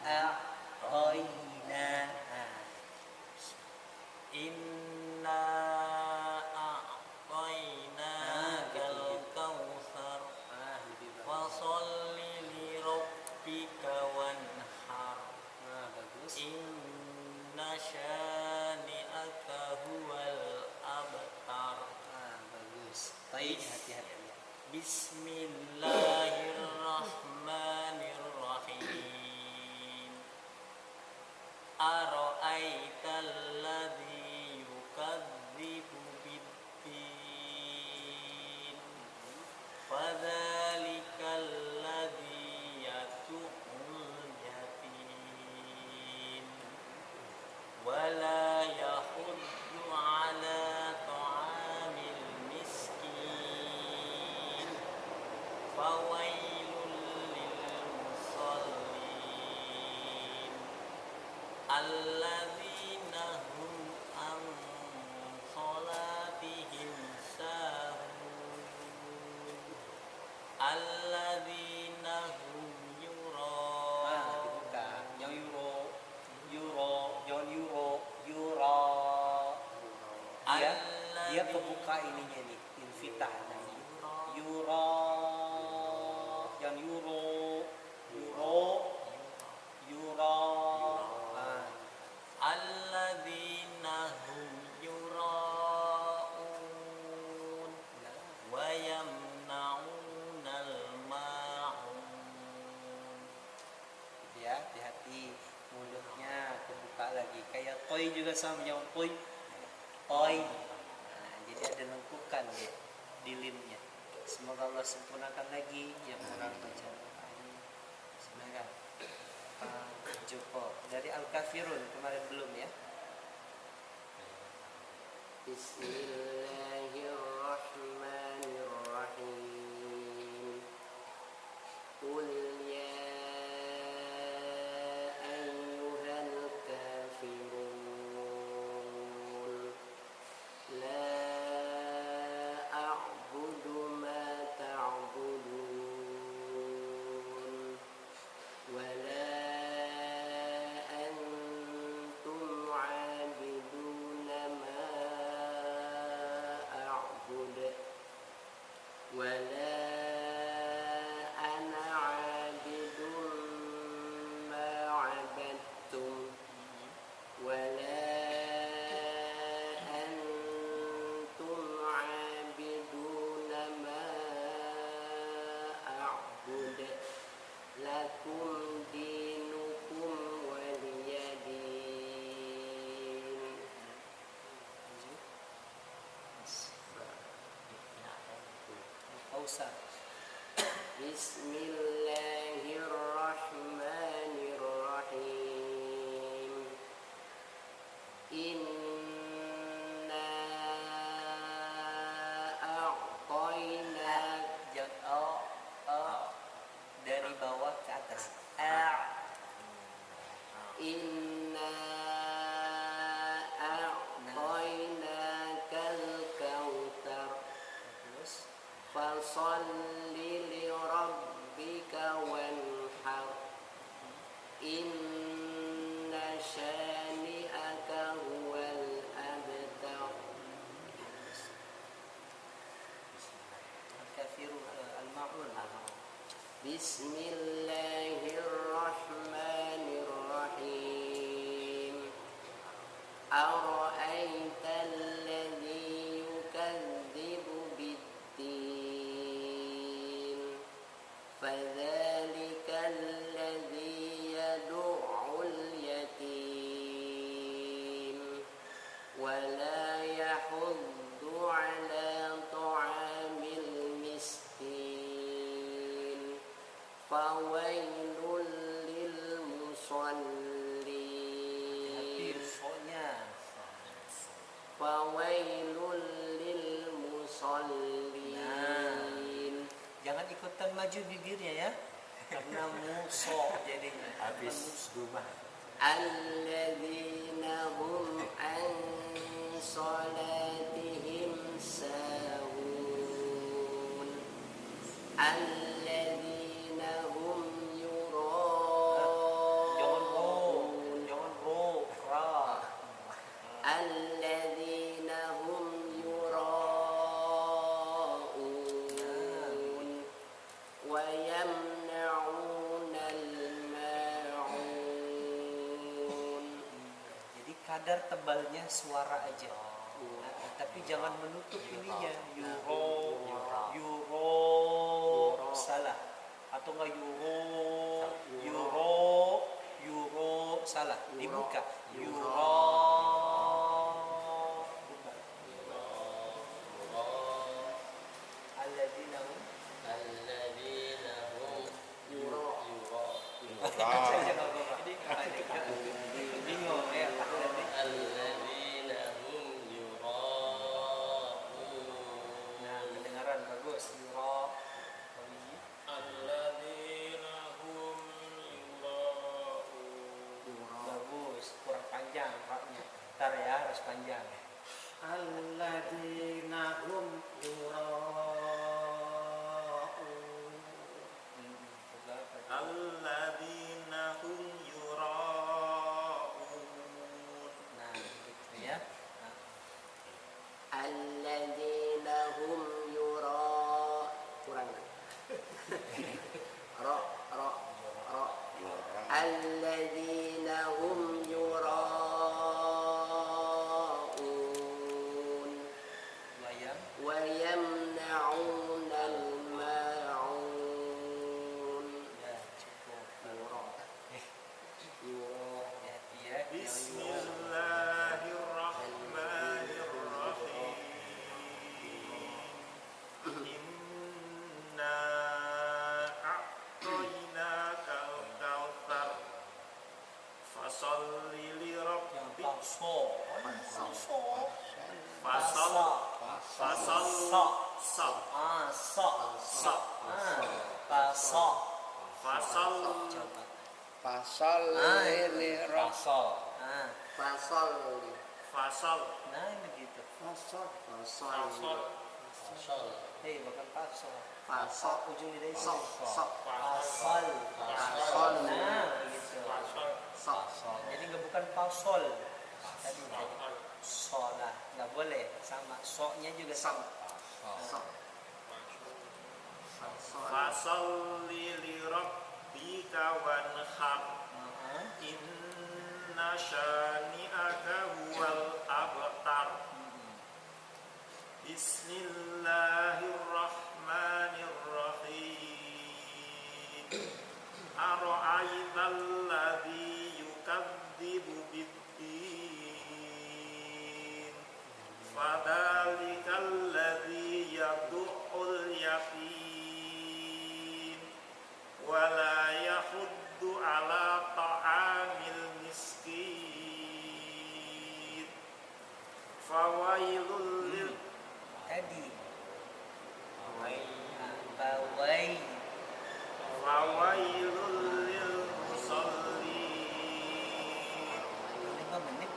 a'taina. Inna a'tainakal kautsar. Lebih bagus. Fasholli li rabbika wanhar. Bagus. Inna syani'aka huwal abtar. Bagus. Baik, hati-hati. Bismillahirrahmanirrahim. Ara'aital ladzi yukadzibu biddin. Fadzalikal ladzi yad'ul yatim. Wala yahuddu ala ta'amil miskin. Fawailul lil musallin alladzina hum an salatihim sahun alladzina hum dibuka. Yang euro. Dia kebuka ininya nih, infitah. Euro. Yang euro. alladzina hum yura'un wa yamna'unal ma'un. Ya, hati-hati mulutnya kebuka lagi. Kayak toy juga sama yang toy. Jadi ada lengkukan dia di limnya. Semoga Allah sempurnakan lagi yang kurang baca Al-Quran. Semoga Joko dari Al-Kafirun kemarin belum ya. Bismillahirrahmanirrahim. Qul ya ayyuhal kafirun la a'budu ma ta'budun wa la antum 'abiduna ma a'budu wa la ana 'abidun ma 'abadtum wa la antum 'abiduna ma a'budu lakum dinukum waliyadin. Pausa. Bismillahirrahmanirrahim. Inna a'tayna Jangan dari bawah ke atas. Inna a'tainakal kautsar Terus fasalli li rabbika wanhar inna syani'aka huwal abtar. Al-Kafirun Al-Ma'un. Bismillahirrahmanirrahim. Ara'aital ladzi yukadzibu biddin. Fadzalikal ladzi yad'ul yatim wa la yahuddu 'ala ta'amil miskin. Fawailul lil musallin. Fo-nya. Fawailul lil musallin. Jangan ikutan maju bibirnya ya. Karena muso jadinya. Habis rumah. Alladzina hum an salatihim sahun. Alladzina hum yura'un. Jangan ro, ra. Alladzina hum yura'un wa yamna'unal ma'un. Jadi kadar tebalnya suara aja. tapi jangan menutup ininya. Euro salah. Atau enggak euro salah. Dibuka. Euro. Buka. Alladzina hum saja enggak apa-apa. Bingung ya Nah, kedengaran bagus. Euro. Bagus, kurang panjang haknya. Ntar ya, harus panjang. Alladzina hum yura'un. Nah, gitu ya. Nah, alladzina hum kurang ro alladzina hum yura'un wayang. wa yamna'una al-ma'un. Ya, cukup. Yura Hati-hati ya. Bismillahirrahmanirrahim. Inna a'tainakal kautsar. Fasholli li Yang rabbik. palsu. Fasol. Sa. Sa. Sa. Paso. Fasol. Coba. Pasal li rabb Paso. fasol Fasol. Nah, begitu. fasol Hei, bukan paso. fasol Ujung lidahnya sok sok Pasol. Pasol. Nah, begitu. sok Jadi nggak bukan pasol. Tadi solah nggak boleh sama soknya juga sama. sok Fasolli li rabbika wanhar. Inna syani'aka huwal abtar. Bismillahirrahmanirrahim. Ara'aital ladzi yukadzibu bid-din. Fadzalikal ladzi yad'ul yatim. Wala yahuddu ala ta'amil miskin. Fawailul lil Tadi. Bawai. fawailul lil musallin 5 menit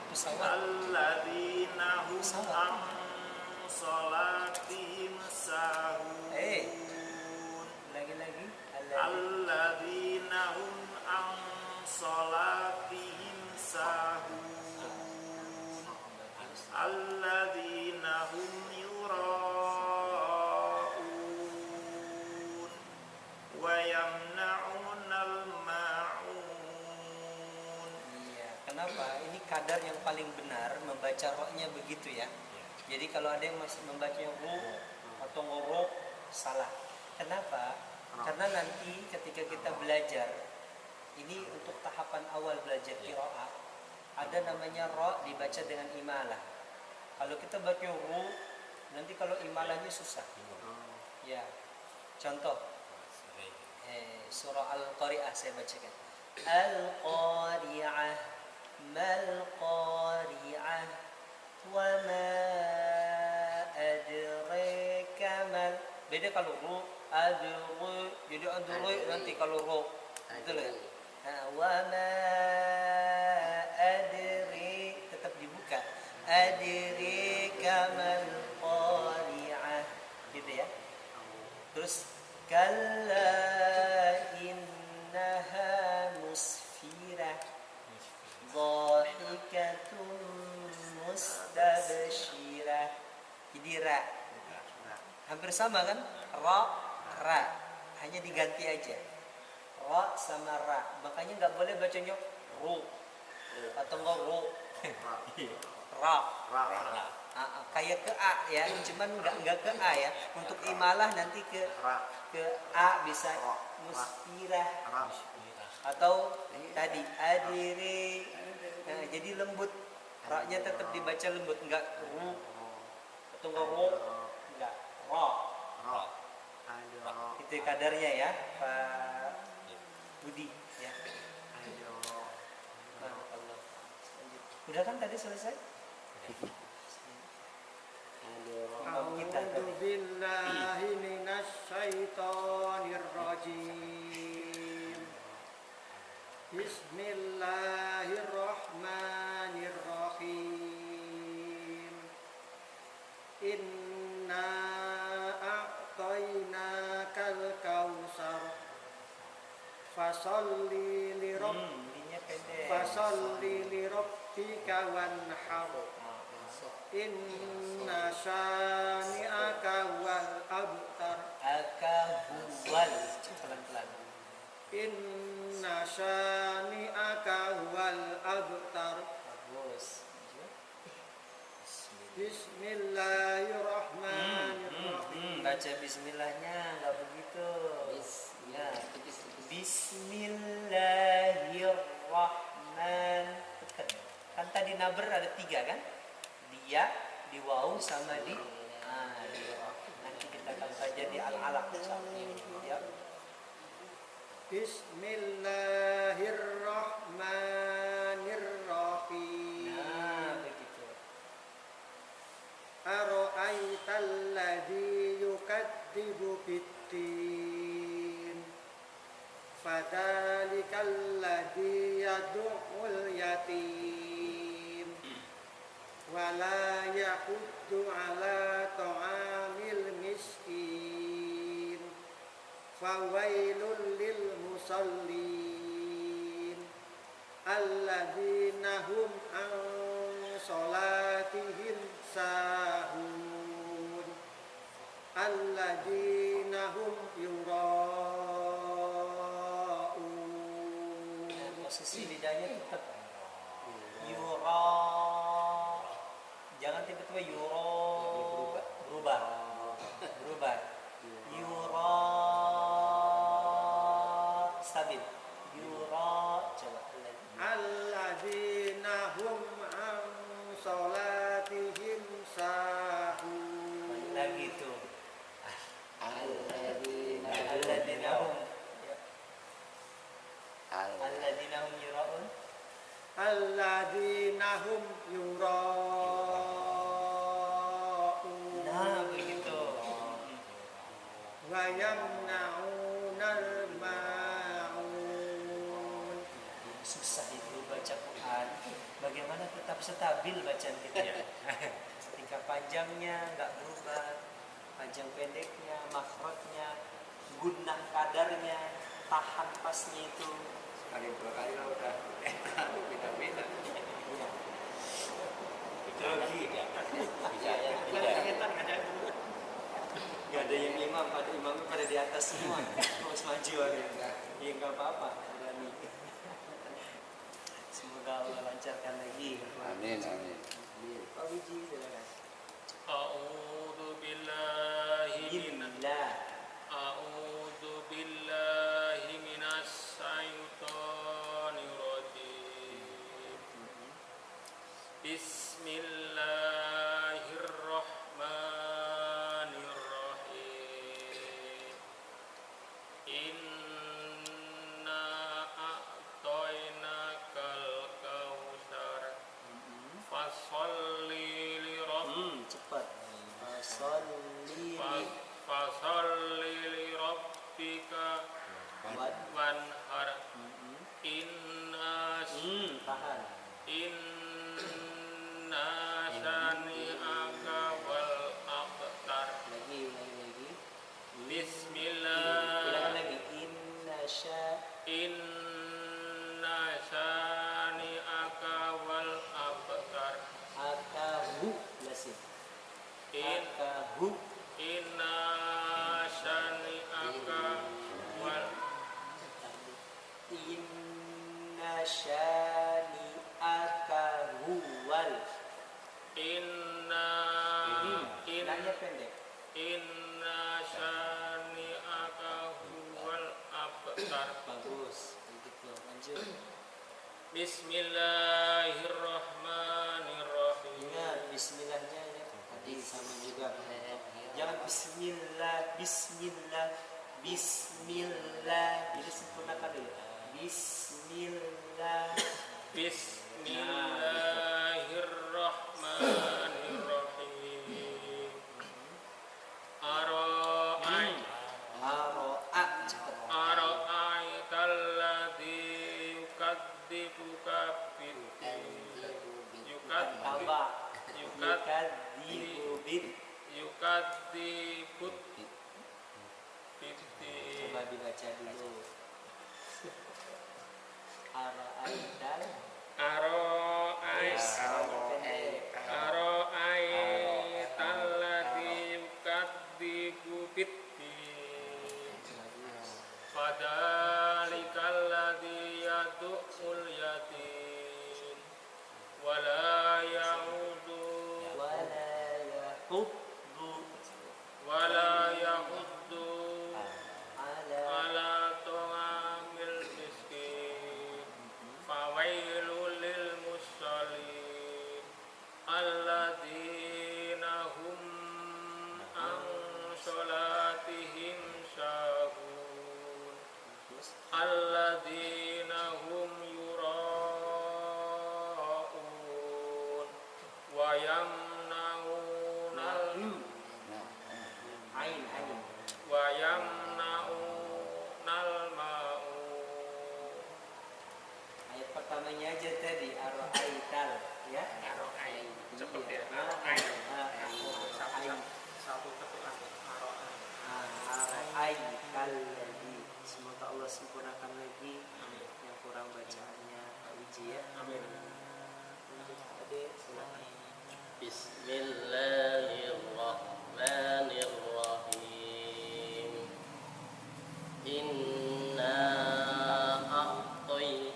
pesawat. alladzina hum an salatihim sahun. Lagi-lagi. Alladzina hum an salatihim sahun. Alladzina hum yura'un wa yamna'unal ma'un. Iya. Kenapa? Ini kadar yang paling benar membaca roknya begitu ya. Jadi kalau ada yang masih membacanya ru atau ngorok salah. Kenapa? Karena nanti ketika kita belajar ini untuk tahapan awal belajar qiraah ada namanya ro dibaca dengan imalah. Kalau kita baca ru nanti kalau imalahnya susah. Ya. Contoh surah Al-Qari'ah saya bacakan. Al-Qari'ah mal Qari'ah wa ma adraka mal. Beda kalau ru adru jadi adru nanti kalau ru betul ya. Wa ma adri tetap dibuka. Adraka mal Qari'ah gitu ya. Terus kalla innaha musfirah dhahikatun mustabshirah. Jadi ra hampir sama kan, ra hanya diganti aja ra sama ra, makanya nggak boleh bacanya ru atau nggak ru ra kayak ke A ya, cuman nggak ke A ya. Untuk imalah nanti ke Ra. A bisa mustirah Ra. atau tadi adiri. Nah, jadi lembut, ra-nya tetap dibaca lembut, enggak ru atau enggak ro, enggak ro. Ra. Ada ra. Itu kadarnya ya, Pak Budi ya. Ada Barakallah. Lanjut. Udah kan tadi selesai? Kita A'udzu billahi minasyaitonir rajim. Bismillahirrahmanirrahim. Inna a'tainakal kautsar. Fasolli li Ininya pendek. rabbika wanhar. Inna syani'aka wal abtar. Akahuwal pelan-pelan. Inna syani'aka wal abtar. Bagus. Bismillahirrahmanirrahim. Baca bismillahnya enggak begitu. Ya. Bismillahirrahman. Tekan. Kan tadi naber ada 3 kan? Dia, di waw sama di nanti kita akan saja di al-alaq ya. Bismillahirrahmanirrahim. Nah, begitu. Ara'aital ladzi yukadzibu bid-din. Fadzalikal ladzi yad'ul yatim. Wala yahuddu ala ta'amil miskin. Fawailul lil musallin alladzina hum an salatihim sahun alladzina hum yura'un. Posisi lidahnya tetap yura. Jangan tiba-tiba yura berubah. Yura stabil. Yura coba Alladzina hum an salatihim sahun. lagi tuh. Alladzina hum alladzina hum yuraun. Alladzina hum yura'un. Nah, begitu. Wa yamna'unal ma'un. Susah itu baca Quran. Bagaimana tetap stabil bacaan kita ya? Tingkat panjangnya nggak berubah, panjang pendeknya, makhrajnya, gunnah kadarnya, tahan pasnya itu. Kali 2 kali lah udah beda-beda. Itu lagi ya. Gak ada yang imam, pada imamnya pada di atas semua. Harus maju aja. Ya nggak apa-apa, berani. Semoga Allah lancarkan lagi. Amin, amin. Pak Wiji silakan. A'udzu billahi Bismillah. A'udzu billahi minas syaitonir rajim. Bismillahirrahmanirrahim. Inna a'tainakal kautsar. Fasholli li Cepat. Fasolli Fasalli li rabbika wanhar. Inna tahan. syani'aka wal abtar. Lagi. Bismillah. Ulangan lagi. Inna syani'aka wal abtar. Akahu lasim. Akahu. Inna syani'aka wal Inna syani akahuwal. Inna abtar. Bagus. Begitu. Lanjut. Bismillahirrahmanirrahim. Ingat bismillahnya ya. Tadi sama juga. Jangan bismillah, bismillah, bismillah. Ini sempurnakan dulu. Bismillah. Bismillahirrahmanirrahim. Aro'ai Aro'a cepet. Aro'aital ladzi yukadzibuka biddin. Apa? Yukadzibubit. Yukadzibut biddin. Coba dibaca dulu. Aro'aital. Aro'aital ladzi yukadzibu biddin. Fadzalikal ladzi yad'ul yatim wala ya'udu Wala yahuddu wala yahuddu ala ala ta'amil miskin. Fawailul lil musallin alladzina hum an sholatihim sahun alladzina hum yura'un wa yamna'unal ain. wa yamna'unal ma'un. Ayat pertamanya aja tadi aro'aital ya. Cepet ya. Satu ketukan. Aro'aital lagi. Semoga Allah sempurnakan lagi yang kurang bacaannya Pak Wiji ya. Amin. Adik silakan. Bismillahirrahmanirrahim. Inna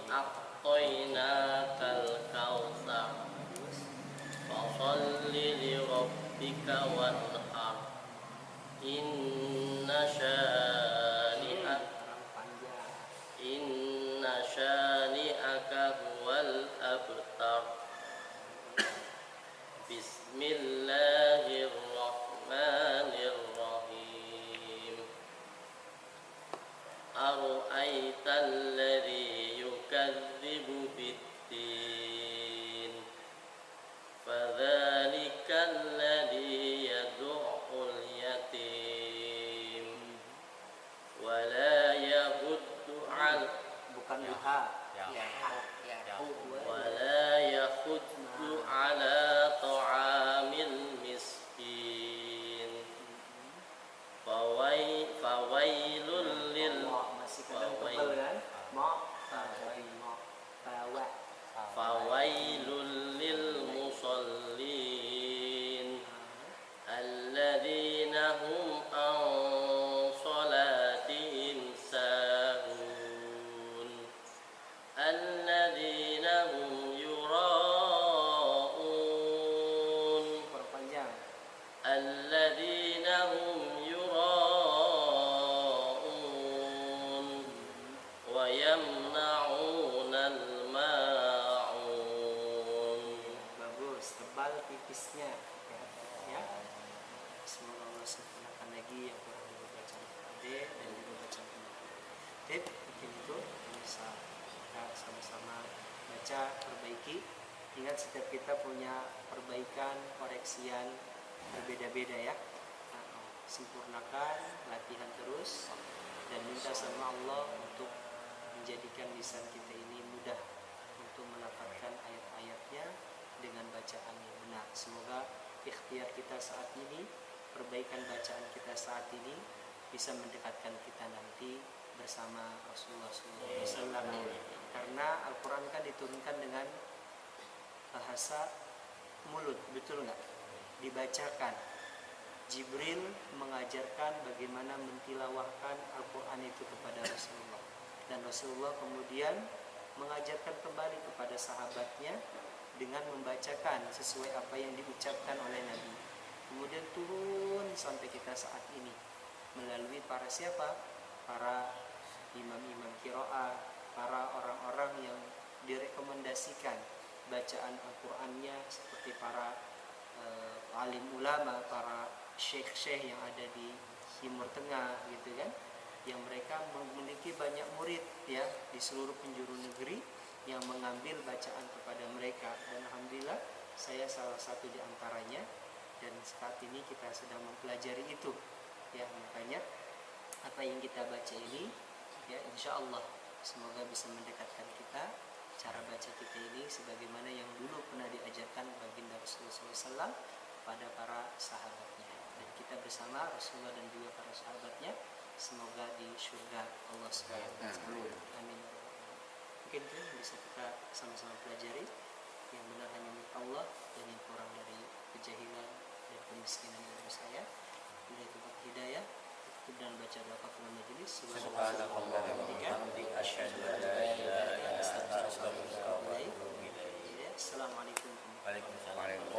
a'tainakal kautsar. Fasholli li rabbika wanhar. Inna syani'aka huwal abtar. Bismillahirrahmanirrahim. Ara'aital ladzi yukadzibu biddin. Fadzalikal ladzi yad'ul yatim wala yahuddu 'al Bukan duha. ولا يحض على طعام المسكين فويل Masih kadang tebal kan? فويل للمصلين الذين هم عن صلاتهم ساهون الذين هم يراءون Perpanjang. الذين هم يراءون ويمنعون الماعون. Bagus, tebal tipisnya ya. Semoga Allah sempurnakan lagi yang kurang dari bacaan Adik dan juga bacaan Adik. Mungkin itu bisa kita sama-sama baca, perbaiki. Ingat setiap kita punya perbaikan, koreksian berbeda-beda ya. Sempurnakan, latihan terus dan minta sama Allah untuk menjadikan lisan kita ini mudah untuk melafalkan ayat-ayatnya dengan bacaan yang benar. Semoga ikhtiar kita saat ini, perbaikan bacaan kita saat ini bisa mendekatkan kita nanti bersama Rasulullah SAW. Karena Al-Quran kan diturunkan dengan bahasa mulut, betul nggak? Dibacakan. Jibril mengajarkan bagaimana mentilawahkan Al-Quran itu kepada Rasulullah. Dan Rasulullah kemudian mengajarkan kembali kepada sahabatnya dengan membacakan sesuai apa yang diucapkan oleh Nabi. Kemudian turun sampai kita saat ini melalui para siapa? Para imam-imam doa para orang-orang yang direkomendasikan bacaan Al-Qur'annya, seperti para alim ulama, para syekh-syekh yang ada di Timur Tengah gitu kan, yang mereka memiliki banyak murid ya di seluruh penjuru negeri yang mengambil bacaan kepada mereka, dan alhamdulillah saya salah satu di antaranya, dan saat ini kita sedang mempelajari itu ya. Makanya apa yang kita baca ini ya insya Allah semoga bisa mendekatkan kita, cara baca kita ini sebagaimana yang dulu pernah diajarkan baginda Rasulullah SAW pada para sahabatnya, dan kita bersama Rasulullah dan juga para sahabatnya semoga di surga Allah SWT. Amin. Mungkin itu yang bisa kita sama-sama pelajari, yang benar hanya milik Allah dan yang kurang dari kejahilan dan kemiskinan dari saya. Bila itu hidayah, tutup dan baca doa kafaratul majelis. Subhanallah wa bihamdihi asyhadu an la ilaha illa anta astaghfiruka wa atubu ilaik. Assalamualaikum warahmatullahi wabarakatuh.